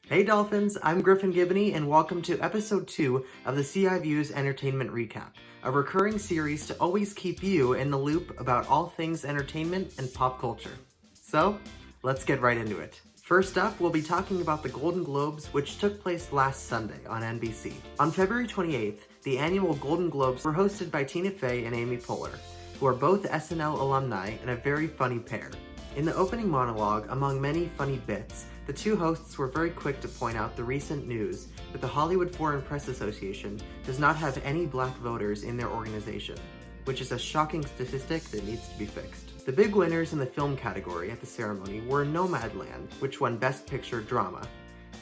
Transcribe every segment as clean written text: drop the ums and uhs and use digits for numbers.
Hey Dolphins, I'm Griffin Gibney and welcome to episode 2 of the CI Views Entertainment Recap, a recurring series to always keep you in the loop about all things entertainment and pop culture. So, let's get right into it. First up, we'll be talking about the Golden Globes, which took place last Sunday on NBC. On February 28th, the annual Golden Globes were hosted by Tina Fey and Amy Poehler, who are both SNL alumni and a very funny pair. In the opening monologue, among many funny bits, the two hosts were very quick to point out the recent news that the Hollywood Foreign Press Association does not have any black voters in their organization, which is a shocking statistic that needs to be fixed. The big winners in the film category at the ceremony were Nomadland, which won Best Picture Drama,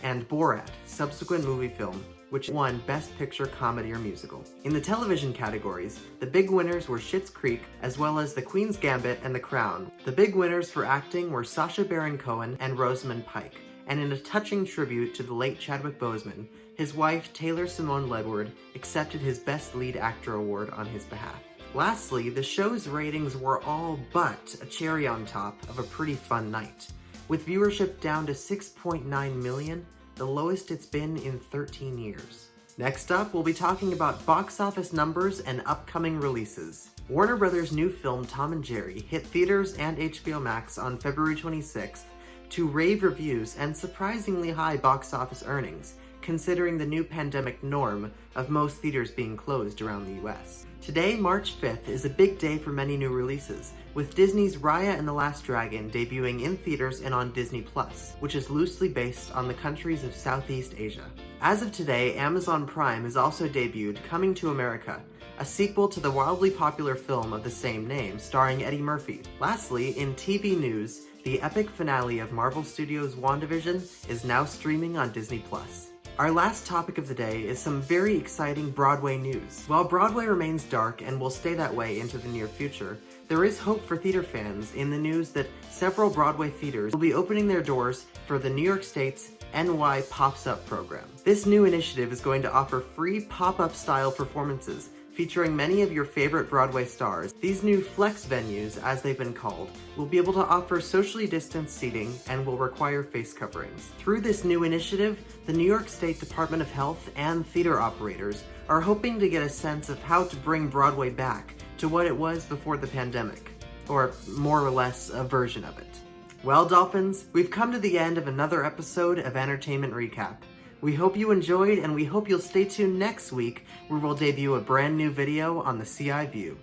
and Borat, subsequent movie film, which won Best Picture Comedy or Musical. In the television categories, the big winners were Schitt's Creek, as well as The Queen's Gambit and The Crown. The big winners for acting were Sacha Baron Cohen and Rosamund Pike, and in a touching tribute to the late Chadwick Boseman, his wife Taylor Simone Ledward accepted his Best Lead Actor award on his behalf. Lastly, the show's ratings were all but a cherry on top of a pretty fun night, with viewership down to 6.9 million, the lowest it's been in 13 years. Next up, we'll be talking about box office numbers and upcoming releases. Warner Brothers' new film Tom and Jerry hit theaters and HBO Max on February 26th to rave reviews and surprisingly high box office earnings, considering the new pandemic norm of most theaters being closed around the US. Today, March 5th, is a big day for many new releases, with Disney's Raya and the Last Dragon debuting in theaters and on Disney+, which is loosely based on the countries of Southeast Asia. As of today, Amazon Prime has also debuted Coming to America, a sequel to the wildly popular film of the same name starring Eddie Murphy. Lastly, in TV news, the epic finale of Marvel Studios' WandaVision is now streaming on Disney+. Our last topic of the day is some very exciting Broadway news. While Broadway remains dark and will stay that way into the near future, there is hope for theater fans in the news that several Broadway theaters will be opening their doors for the New York State's NY Pops Up program. This new initiative is going to offer free pop-up style performances featuring many of your favorite Broadway stars. These new flex venues, as they've been called, will be able to offer socially distanced seating and will require face coverings. Through this new initiative, the New York State Department of Health and theater operators are hoping to get a sense of how to bring Broadway back to what it was before the pandemic, or more or less a version of it. Well, Dolphins, we've come to the end of another episode of Entertainment Recap. We hope you enjoyed, and we hope you'll stay tuned next week where we'll debut a brand new video on the CI View.